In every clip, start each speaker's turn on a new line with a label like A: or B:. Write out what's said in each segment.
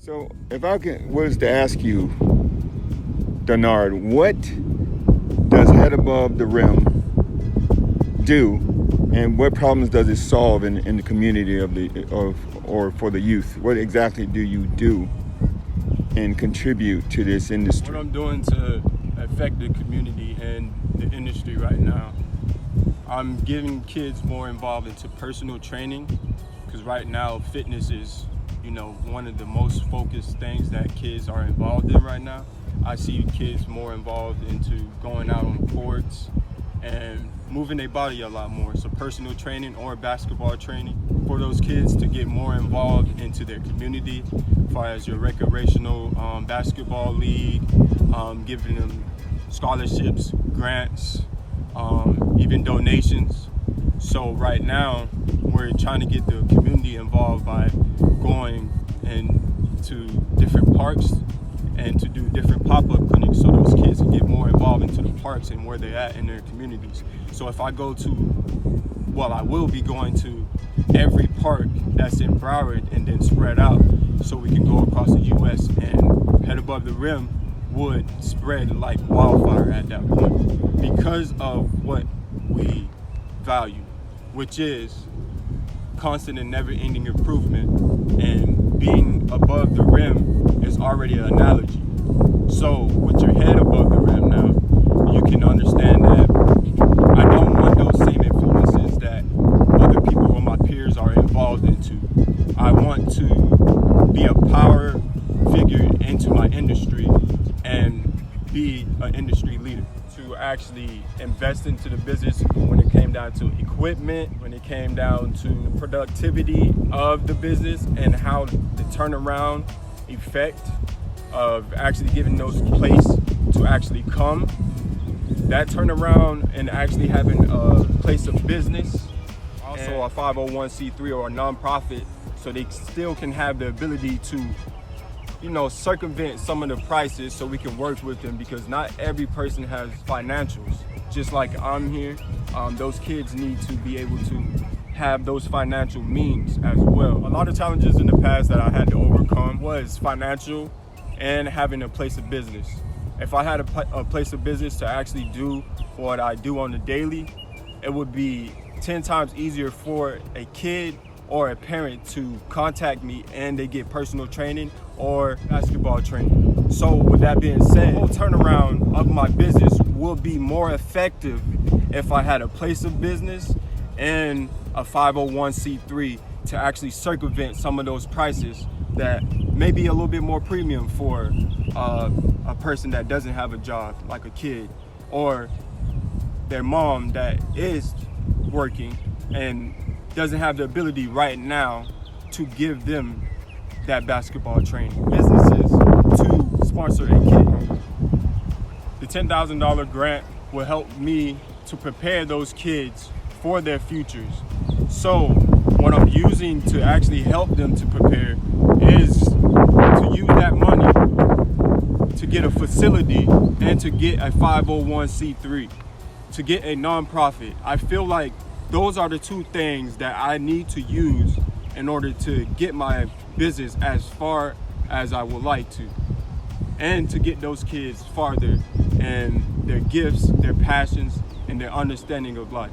A: So if was to ask you, Bernard, what does Head Above the Rim do, and what problems does it solve in the community or for the youth? What exactly do you do and contribute to this industry?
B: What I'm doing to affect the community and the industry right now, I'm getting kids more involved into personal training, because right now fitness is one of the most focused things that kids are involved in right now. I see kids more involved into going out on courts and moving their body a lot more. So personal training or basketball training for those kids to get more involved into their community, as far as your recreational basketball league, giving them scholarships, grants, even donations. So right now we're trying to get the community involved by going into different parks and to do different pop-up clinics, so those kids can get more involved into the parks and where they're at in their communities. So if I go to, I will be going to every park that's in Broward and then spread out, so we can go across the U.S. and Head Above the Rim would spread like wildfire at that point, because of what we value, which is constant and never-ending improvement, and being above the rim is already an analogy. So with your head above the rim now, you can understand that I don't want those same influences that other people or my peers are involved into. I want to be a power figure into my industry and be an industry leader, to actually invest into the business when it came down to equipment, when it came down to the productivity of the business, and how the turnaround effect of actually giving those place to actually come, that turnaround, and actually having a place of business, also a 501c3 or a nonprofit, so they still can have the ability to circumvent some of the prices, so we can work with them, because not every person has financials. Just like I'm here, those kids need to be able to have those financial means as well. A lot of challenges in the past that I had to overcome was financial and having a place of business. If I had a place of business to actually do what I do on the daily, it would be 10 times easier for a kid or a parent to contact me and they get personal training or basketball training. So with that being said, the whole turnaround of my business will be more effective if I had a place of business and a 501c3 to actually circumvent some of those prices that may be a little bit more premium for a person that doesn't have a job, like a kid, or their mom that is working and doesn't have the ability right now to give them that basketball training. Businesses to sponsor a kid. The $10,000 grant will help me to prepare those kids for their futures. So what I'm using to actually help them to prepare is to use that money to get a facility and to get a 501c3, to get a nonprofit. I feel like those are the two things that I need to use in order to get my business as far as I would like to, and to get those kids farther in their gifts, their passions, and their understanding of life.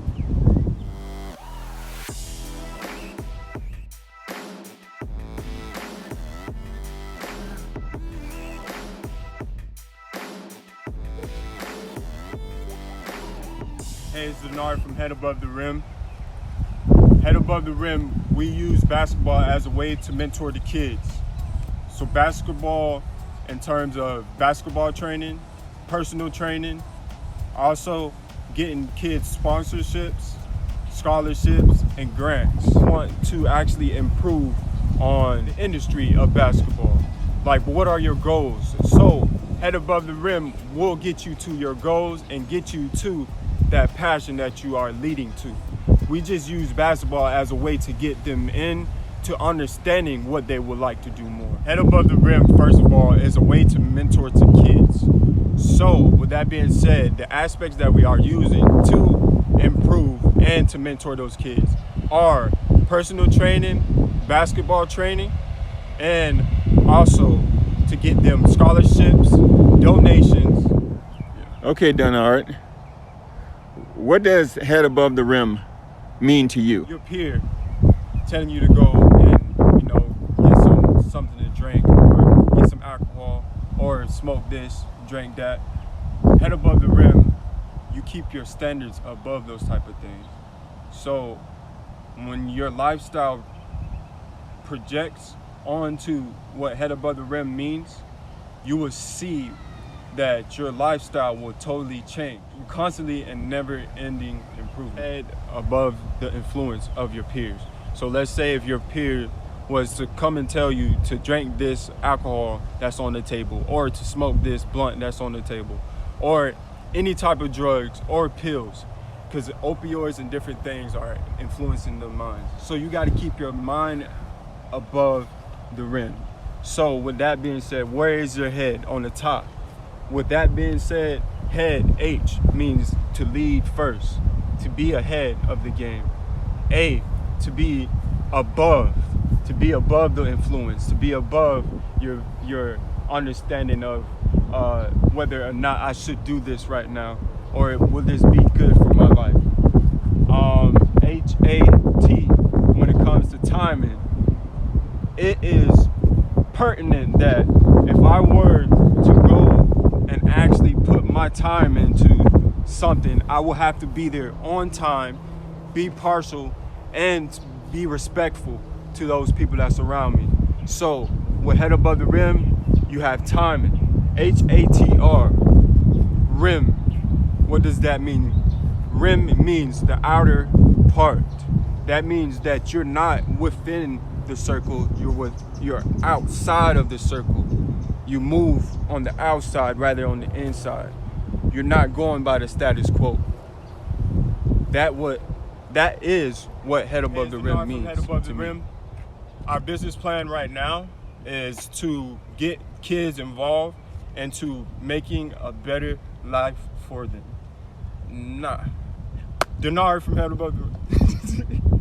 B: Hey, it's Bernard from Head Above the Rim. Head Above the Rim, we use basketball as a way to mentor the kids. So basketball in terms of basketball training, personal training, also getting kids sponsorships, scholarships, and grants. We want to actually improve on the industry of basketball. Like, what are your goals? So Head Above the Rim will get you to your goals and get you to that passion that you are leading to. We just use basketball as a way to get them in to understanding what they would like to do more. Head Above the Rim, first of all, is a way to mentor to kids. So with that being said, the aspects that we are using to improve and to mentor those kids are personal training, basketball training, and also to get them scholarships, donations.
A: Okay, Denard. What does head above the rim mean to you?
B: Your peer telling you to go and, get something to drink, or get some alcohol, or smoke this, drink that. Head above the rim, you keep your standards above those type of things. So when your lifestyle projects onto what head above the rim means, you will see that your lifestyle will totally change. Constantly and never ending improvement. Head above the influence of your peers. So let's say if your peer was to come and tell you to drink this alcohol that's on the table, or to smoke this blunt that's on the table, or any type of drugs or pills, because opioids and different things are influencing the mind. So you got to keep your mind above the rim. So with that being said, where is your head? On the top. With that being said, head, H, means to lead first, to be ahead of the game. A, to be above the influence, to be above your understanding of whether or not I should do this right now, or will this be good for my life. HAT, when it comes to timing, it is pertinent that if I were to go and actually put my time into something, I will have to be there on time, be partial, and be respectful to those people that surround me. So with head above the rim, you have timing. HATR, rim. What does that mean? Rim means the outer part. That means that you're not within the circle, you're outside of the circle. You move on the outside rather on the inside. You're not going by the status quo. That is what head above the rim means. Head above the rim. Our business plan right now is to get kids involved and to making a better life for them. Denard from head above the rim.